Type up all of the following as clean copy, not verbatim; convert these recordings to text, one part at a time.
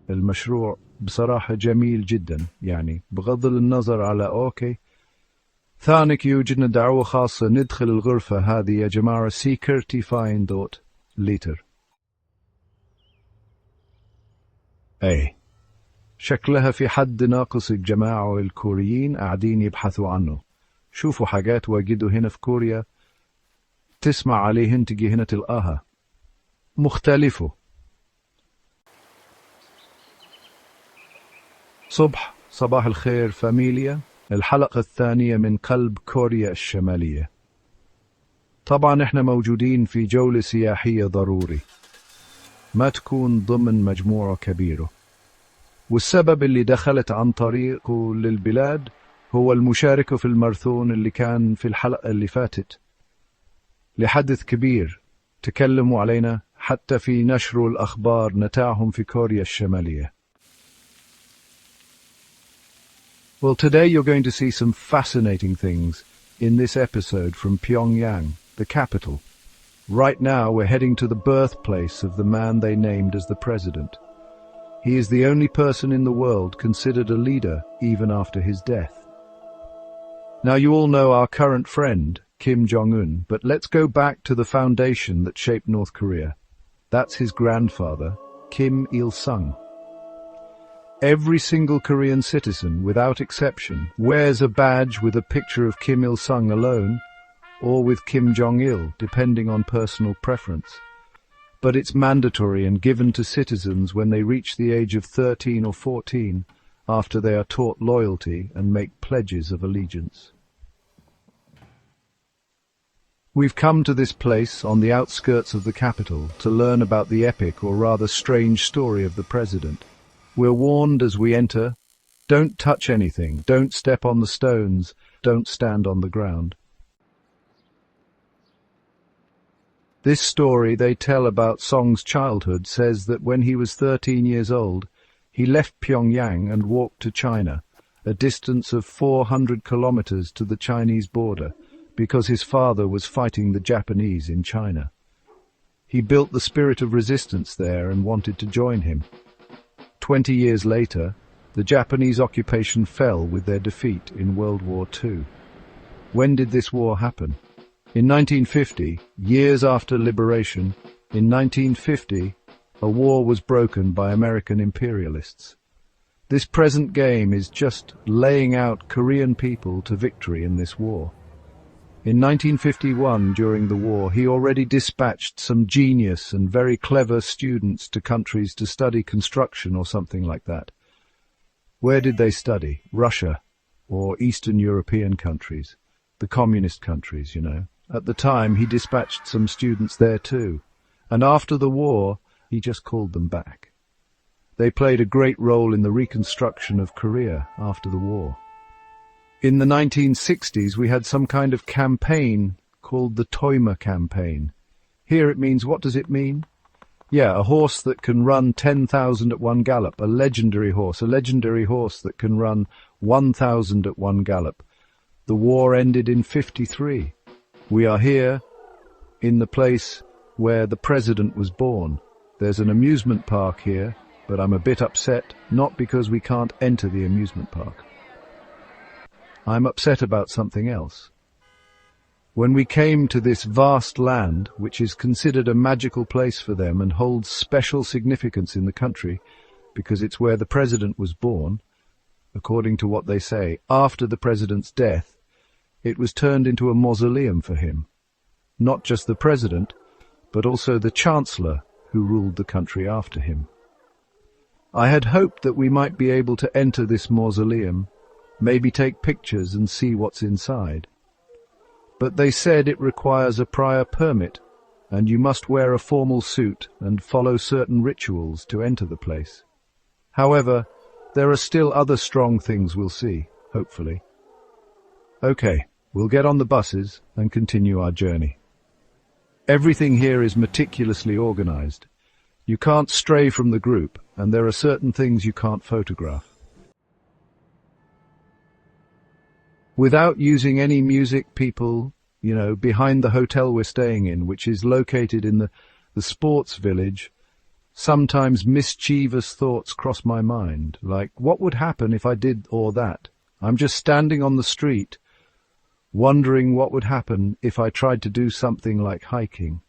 المشروع بصراحة جميل جدا، يعني بغض النظر على أوكي. ثانك يوجدنا دعوة خاصة ندخل الغرفة هذه يا جماعة سيكرتي فاين دوت ليتر. أي شكلها في حد ناقص الجماعة الكوريين قاعدين يبحثوا عنه. شوفوا حاجات وجدوا هنا في كوريا تسمع عليهن تجي هنا تلقاها مختلفة. صباح الخير فاميليا، الحلقة الثانية من قلب كوريا الشمالية. طبعا احنا موجودين في جولة سياحية ضروري، ما تكون ضمن مجموعة كبيرة، والسبب اللي دخلت عن طريقه للبلاد هو المشاركة في الماراثون اللي كان في الحلقة اللي فاتت لحدث كبير تكلموا علينا حتى في نشر الأخبار نتاعهم في كوريا الشمالية. Well, today you're going to see some fascinating things in this episode from Pyongyang, the capital. Right now we're heading to the birthplace of the man they named as the president. He is the only person in the world considered a leader even after his death. Now you all know our current friend, Kim Jong-un, but let's go back to the foundation that shaped North Korea. That's his grandfather, Kim Il-sung. Every single Korean citizen, without exception, wears a badge with a picture of Kim Il-sung alone, or with Kim Jong-il, depending on personal preference. But it's mandatory and given to citizens when they reach the age of 13 or 14, after they are taught loyalty and make pledges of allegiance. We've come to this place on the outskirts of the capital to learn about the epic or rather strange story of the president. We're warned as we enter, don't touch anything, don't step on the stones, don't stand on the ground. This story they tell about Song's childhood says that when he was 13 years old, he left Pyongyang and walked to China, a distance of 400 kilometers to the Chinese border, because his father was fighting the Japanese in China. He built the spirit of resistance there and wanted to join him. 20 years later, the Japanese occupation fell with their defeat in World War II. When did this war happen? In 1950, years after liberation, in 1950, a war was broken by American imperialists. This present game is just laying out Korean people to victory in this war. In 1951, during the war, he already dispatched some genius and very clever students to countries to study construction or something like that. Where did they study? Russia or Eastern European countries, the communist countries, you know. At the time, he dispatched some students there too, and after the war, he just called them back. They played a great role in the reconstruction of Korea after the war. In the 1960s, we had some kind of campaign called the Toima campaign. Here it means, what does it mean? Yeah, a horse that can run 10,000 at one gallop, a legendary horse that can run 1,000 at one gallop. The war ended in 53. We are here in the place where the president was born. There's an amusement park here, but I'm a bit upset, not because we can't enter the amusement park. I'm upset about something else. When we came to this vast land, which is considered a magical place for them and holds special significance in the country, because it's where the president was born, according to what they say, after the president's death, it was turned into a mausoleum for him. Not just the president, but also the chancellor who ruled the country after him. I had hoped that we might be able to enter this mausoleum, maybe take pictures and see what's inside. But they said it requires a prior permit, and you must wear a formal suit and follow certain rituals to enter the place. However, there are still other strong things we'll see, hopefully. Okay, we'll get on the buses and continue our journey. Everything here is meticulously organized. You can't stray from the group, and there are certain things you can't photograph. Without using any music, people, behind the hotel we're staying in, which is located in the sports village, Sometimes mischievous thoughts cross my mind, like, what would happen if I did or that? I'm just standing on the street, wondering what would happen if I tried to do something like hiking.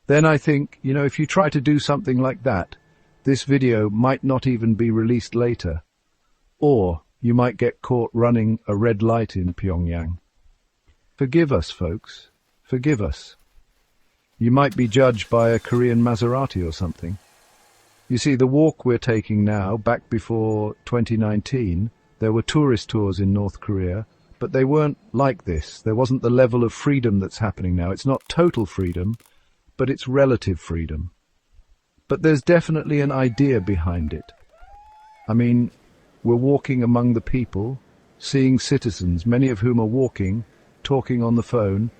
Then I think, if you try to do something like that, this video might not even be released later. Or you might get caught running a red light in Pyongyang. Forgive us, folks. Forgive us. You might be judged by a Korean Maserati or something. You see, the walk we're taking now, back before 2019, there were tourist tours in North Korea, but they weren't like this. There wasn't the level of freedom that's happening now. It's not total freedom, but it's relative freedom. But there's definitely an idea behind it. I mean, we're walking among the people, seeing citizens, many of whom are walking, talking on the phone,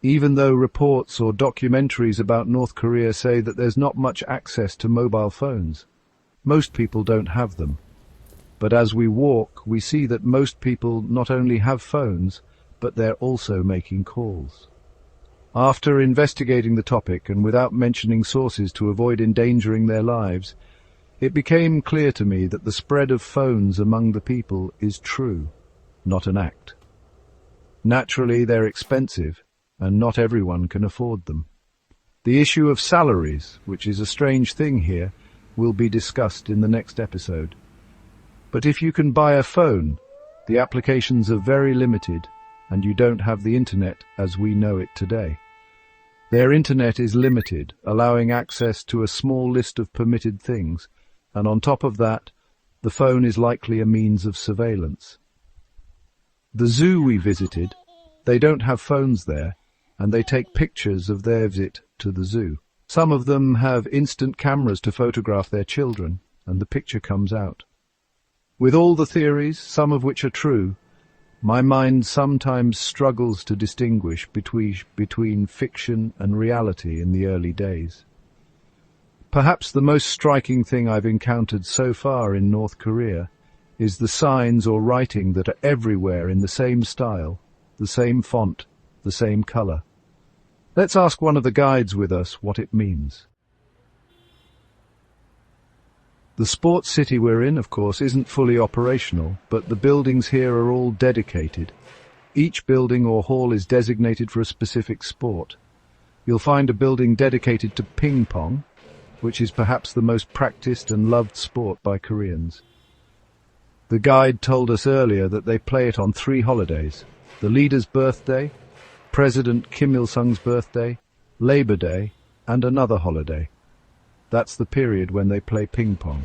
even though reports or documentaries about North Korea say that there's not much access to mobile phones. Most people don't have them. But as we walk, we see that most people not only have phones, but they're also making calls. After investigating the topic and without mentioning sources to avoid endangering their lives, it became clear to me that the spread of phones among the people is true, not an act. Naturally, they're expensive, and not everyone can afford them. The issue of salaries, which is a strange thing here, will be discussed in the next episode. But if you can buy a phone, the applications are very limited, and you don't have the internet as we know it today. Their internet is limited, allowing access to a small list of permitted things, and on top of that, the phone is likely a means of surveillance. The zoo we visited, they don't have phones there, and they take pictures of their visit to the zoo. Some of them have instant cameras to photograph their children, and the picture comes out. With all the theories, some of which are true, my mind sometimes struggles to distinguish between fiction and reality in the early days. Perhaps the most striking thing I've encountered so far in North Korea is the signs or writing that are everywhere in the same style, the same font, the same color. Let's ask one of the guides with us what it means. The sports city we're in, of course, isn't fully operational, but the buildings here are all dedicated. Each building or hall is designated for a specific sport. You'll find a building dedicated to ping pong, which is perhaps the most practiced and loved sport by Koreans. The guide told us earlier that they play it on 3 holidays: the leader's birthday, President Kim Il-sung's birthday, Labor Day, and another holiday. That's the period when they play ping pong.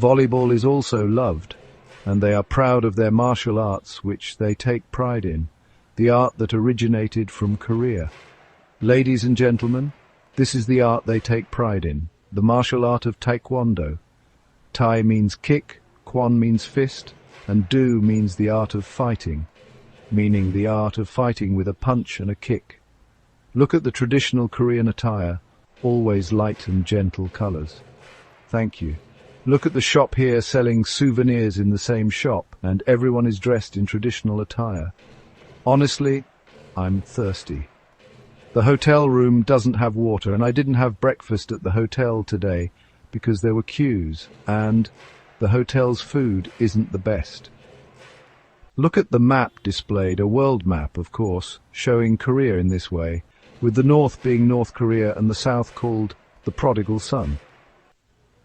Volleyball is also loved, and they are proud of their martial arts, which they take pride in, the art that originated from Korea. Ladies and gentlemen, this is the art they take pride in, the martial art of Taekwondo. Tai means kick, Kwon means fist, and Do means the art of fighting, meaning the art of fighting with a punch and a kick. Look at the traditional Korean attire, always light and gentle colors. Thank you. Look at the shop here selling souvenirs in the same shop, and everyone is dressed in traditional attire. Honestly, I'm thirsty. The hotel room doesn't have water, and I didn't have breakfast at the hotel today because there were queues, and the hotel's food isn't the best. Look at the map displayed, a world map, of course, showing Korea in this way, with the north being North Korea and the south called the prodigal son.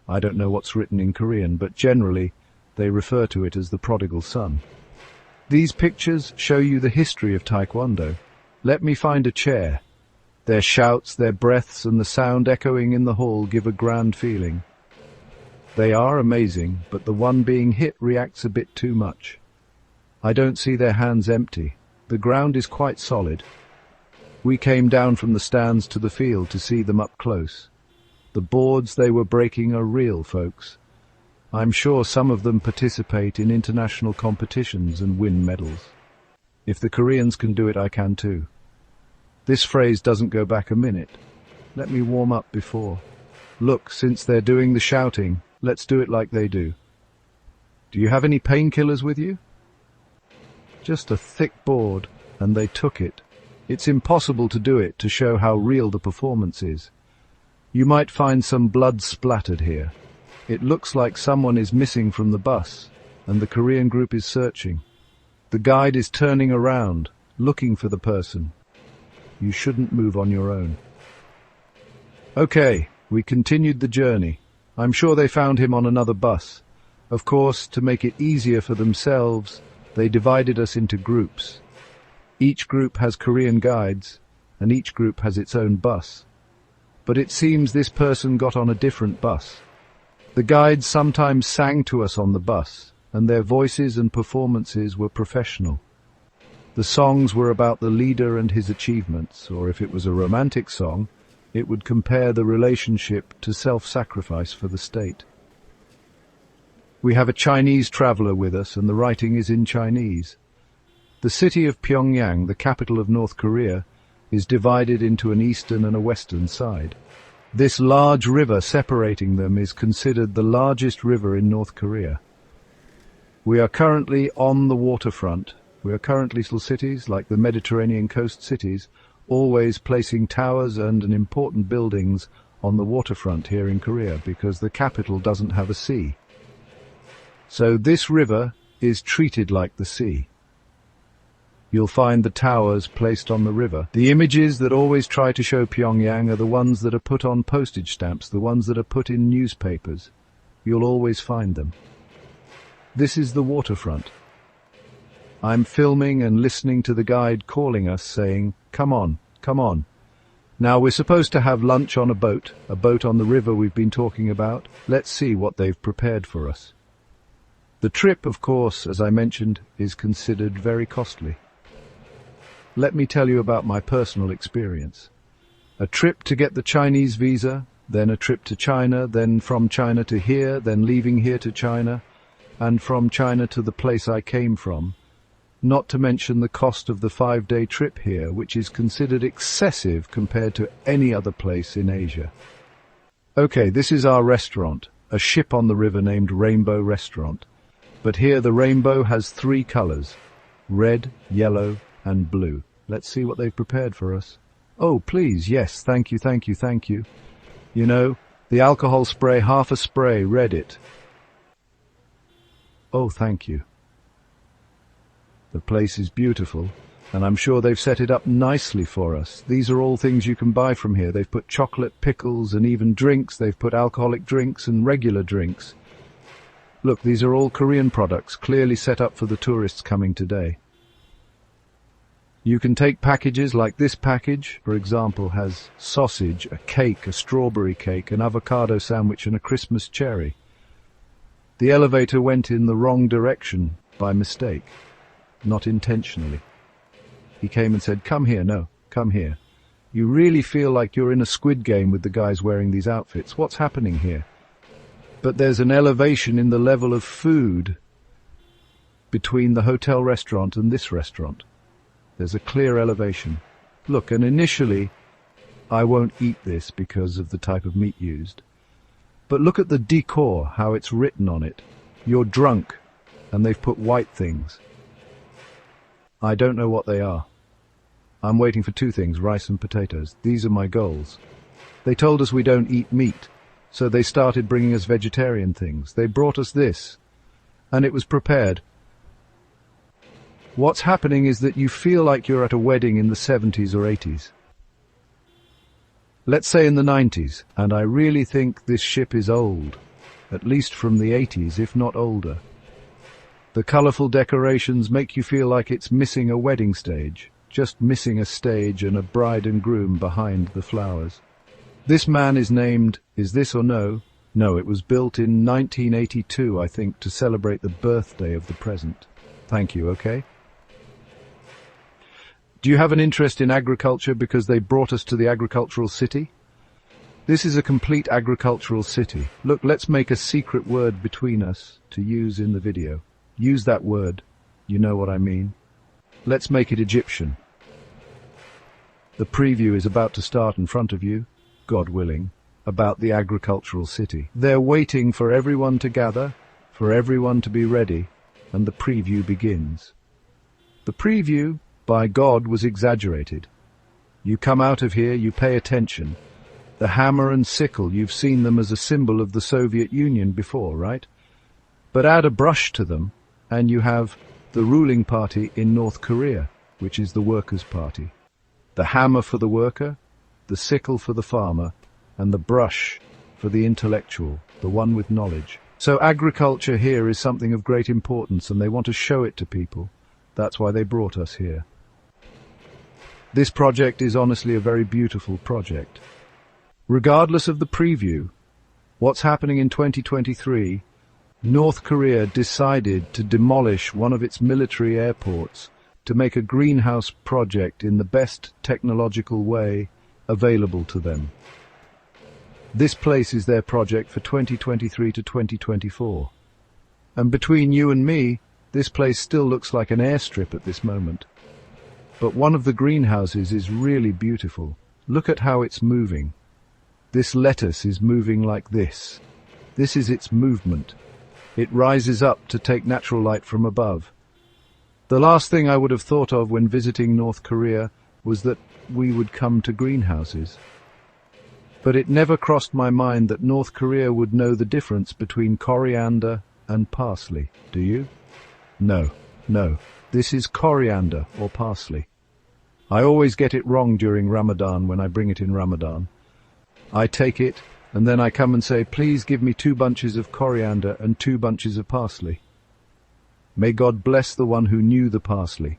I don't know what's written in Korean, but generally they refer to it as the prodigal son. These pictures show you the history of Taekwondo. Let me find a chair. Their shouts, their breaths, and the sound echoing in the hall give a grand feeling. They are amazing, but the one being hit reacts a bit too much. I don't see their hands empty. The ground is quite solid. We came down from the stands to the field to see them up close. The boards they were breaking are real, folks. I'm sure some of them participate in international competitions and win medals. If the Koreans can do it, I can too. This phrase doesn't go back a minute. Let me warm up before. Look, since they're doing the shouting, let's do it like they do. Do you have any painkillers with you? Just a thick board, and they took it. It's impossible to do it to show how real the performance is. You might find some blood splattered here. It looks like someone is missing from the bus, and the Korean group is searching. The guide is turning around, looking for the person. You shouldn't move on your own. Okay, we continued the journey. I'm sure they found him on another bus. Of course, to make it easier for themselves, they divided us into groups. Each group has Korean guides, and each group has its own bus. But it seems this person got on a different bus. The guides sometimes sang to us on the bus, and their voices and performances were professional. The songs were about the leader and his achievements, or if it was a romantic song, it would compare the relationship to self-sacrifice for the state. We have a Chinese traveller with us, and the writing is in Chinese. The city of Pyongyang, the capital of North Korea, is divided into an eastern and a western side. This large river separating them is considered the largest river in North Korea. We are currently on the waterfront. We are currently little cities, like the Mediterranean coast cities, always placing towers and important buildings on the waterfront here in Korea because the capital doesn't have a sea. So this river is treated like the sea. You'll find the towers placed on the river. The images that always try to show Pyongyang are the ones that are put on postage stamps, the ones that are put in newspapers. You'll always find them. This is the waterfront. I'm filming and listening to the guide calling us, saying, "Come on, come on." Now we're supposed to have lunch on a boat on the river we've been talking about. Let's see what they've prepared for us. The trip, of course, as I mentioned, is considered very costly. Let me tell you about my personal experience. A trip to get the Chinese visa, then a trip to China, then from China to here, then leaving here to China, and from China to the place I came from. Not to mention the cost of the 5-day trip here, which is considered excessive compared to any other place in Asia. Okay, this is our restaurant, a ship on the river named Rainbow Restaurant. But here the rainbow has 3 colors, red, yellow, and blue. Let's see what they've prepared for us. Oh, please, yes, thank you, thank you, thank you. You know, the alcohol spray, half a spray, read it. Oh, thank you. The place is beautiful, and I'm sure they've set it up nicely for us. These are all things you can buy from here. They've put chocolate, pickles, and even drinks. They've put alcoholic drinks and regular drinks. Look, these are all Korean products, clearly set up for the tourists coming today. You can take packages like this package, for example, has sausage, a cake, a strawberry cake, an avocado sandwich, and a Christmas cherry. The elevator went in the wrong direction by mistake, not intentionally. He came and said, "Come here, no, come here." You really feel like you're in a Squid Game with the guys wearing these outfits. What's happening here? But there's an elevation in the level of food between the hotel restaurant and this restaurant. There's a clear elevation. Look, and initially, I won't eat this because of the type of meat used. But look at the decor, how it's written on it. You're drunk, and they've put white things. I don't know what they are. I'm waiting for 2 things, rice and potatoes. These are my goals. They told us we don't eat meat, so they started bringing us vegetarian things. They brought us this, and it was prepared. What's happening is that you feel like you're at a wedding in the 70s or 80s. Let's say in the 90s, and I really think this ship is old, at least from the 80s, if not older. The colourful decorations make you feel like it's missing a wedding stage, just missing a stage and a bride and groom behind the flowers. This man is named, is this or no? No, it was built in 1982, I think, to celebrate the birthday of the present. Thank you, okay? Do you have an interest in agriculture because they brought us to the agricultural city? This is a complete agricultural city. Look, let's make a secret word between us to use in the video. Use that word. You know what I mean. Let's make it Egyptian. The preview is about to start in front of you, God willing, about the agricultural city. They're waiting for everyone to gather, for everyone to be ready, and the preview begins. The preview, by God, was exaggerated. You come out of here, you pay attention. The hammer and sickle, you've seen them as a symbol of the Soviet Union before, right? But add a brush to them, and you have the ruling party in North Korea, which is the Workers' Party. The hammer for the worker, the sickle for the farmer, and the brush for the intellectual, the one with knowledge. So agriculture here is something of great importance, and they want to show it to people. That's why they brought us here. This project is honestly a very beautiful project. Regardless of the preview, what's happening in 2023, North Korea decided to demolish one of its military airports to make a greenhouse project in the best technological way available to them. This place is their project for 2023 to 2024. And between you and me, this place still looks like an airstrip at this moment. But one of the greenhouses is really beautiful. Look at how it's moving. This lettuce is moving like this. This is its movement. It rises up to take natural light from above. The last thing I would have thought of when visiting North Korea was that we would come to greenhouses. But it never crossed my mind that North Korea would know the difference between coriander and parsley. Do you? No. This is coriander or parsley. I always get it wrong during Ramadan when I bring it in Ramadan. I take it, and then I come and say, please give me 2 bunches of coriander and 2 bunches of parsley. May God bless the one who knew the parsley.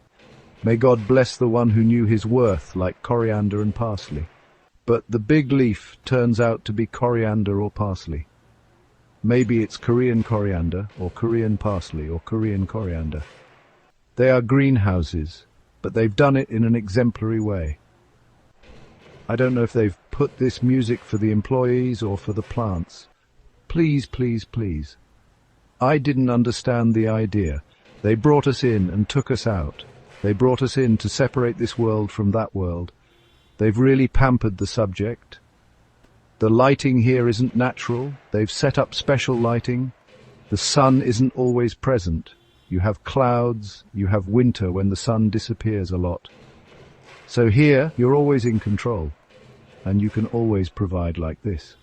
May God bless the one who knew his worth like coriander and parsley. But the big leaf turns out to be coriander or parsley. Maybe it's Korean coriander or Korean parsley or Korean coriander. They are greenhouses, but they've done it in an exemplary way. I don't know if they've put this music for the employees or for the plants. Please. I didn't understand the idea. They brought us in and took us out. They brought us in to separate this world from that world. They've really pampered the subject. The lighting here isn't natural. They've set up special lighting. The sun isn't always present. You have clouds, you have winter when the sun disappears a lot. So here, you're always in control, and you can always provide like this.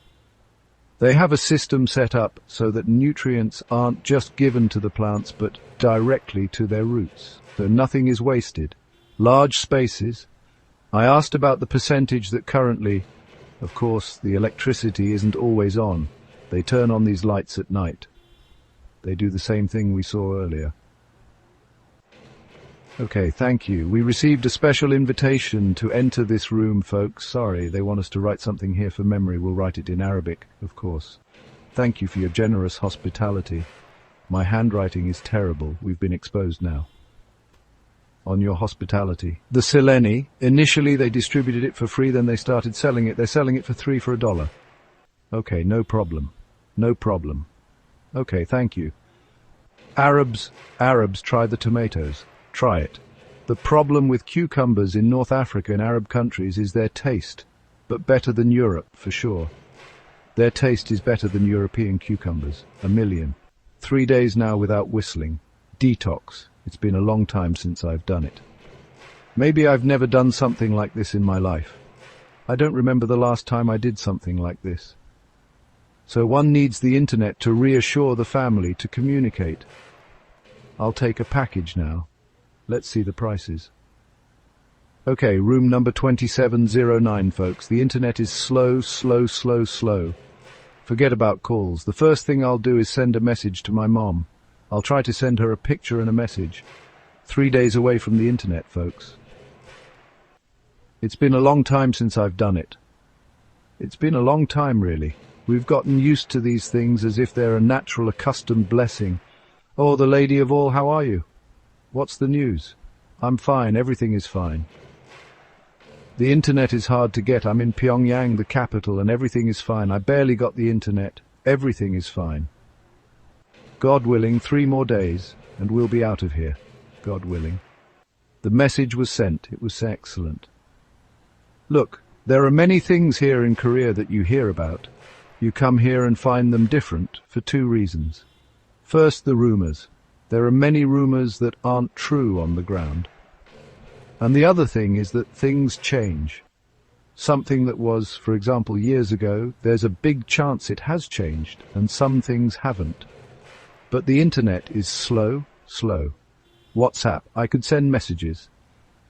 They have a system set up so that nutrients aren't just given to the plants, but directly to their roots. So nothing is wasted. Large spaces. I asked about the percentage that currently, of course, the electricity isn't always on. They turn on these lights at night. They do the same thing we saw earlier. Okay, thank you. We received a special invitation to enter this room, folks. Sorry, they want us to write something here for memory. We'll write it in Arabic, of course. Thank you for your generous hospitality. My handwriting is terrible. We've been exposed now. On your hospitality. The Seleni, initially they distributed it for free, then they started selling it. They're selling it for $3 for $1. Okay, no problem. Okay, thank you. Arabs, try the tomatoes. Try it. The problem with cucumbers in North Africa and Arab countries is their taste, but better than Europe, for sure. Their taste is better than European cucumbers. 1,000,000. 3 days now without whistling. Detox. It's been a long time since I've done it. Maybe I've never done something like this in my life. I don't remember the last time I did something like this. So one needs the internet to reassure the family, to communicate. I'll take a package now. Let's see the prices. Okay, room number 2709, folks. The internet is slow. Forget about calls. The first thing I'll do is send a message to my mom. I'll try to send her a picture and a message. 3 days away from the internet, folks. It's been a long time since I've done it. It's been a long time, really. We've gotten used to these things as if they're a natural, accustomed blessing. Oh, the lady of all, how are you? What's the news? I'm fine, everything is fine. The internet is hard to get. I'm in Pyongyang, the capital, and everything is fine. I barely got the internet. Everything is fine. God willing, 3 more days, and we'll be out of here. God willing. The message was sent. It was excellent. Look, there are many things here in Korea that you hear about. You come here and find them different for 2 reasons. First, the rumors. There are many rumors that aren't true on the ground. And the other thing is that things change. Something that was, for example, years ago, there's a big chance it has changed, and some things haven't. But the internet is slow. WhatsApp, I could send messages.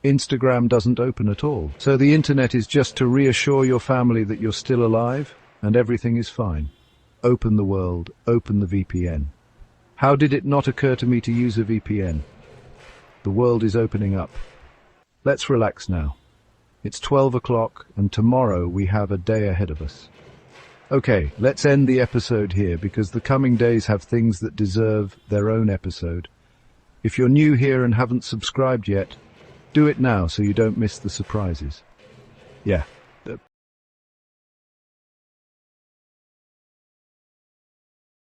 Instagram doesn't open at all. So the internet is just to reassure your family that you're still alive and everything is fine. Open the world, open the VPN. How did it not occur to me to use a VPN? The world is opening up. Let's relax now. It's 12 o'clock and tomorrow we have a day ahead of us. Okay, let's end the episode here because the coming days have things that deserve their own episode. If you're new here and haven't subscribed yet, do it now so you don't miss the surprises. Yeah,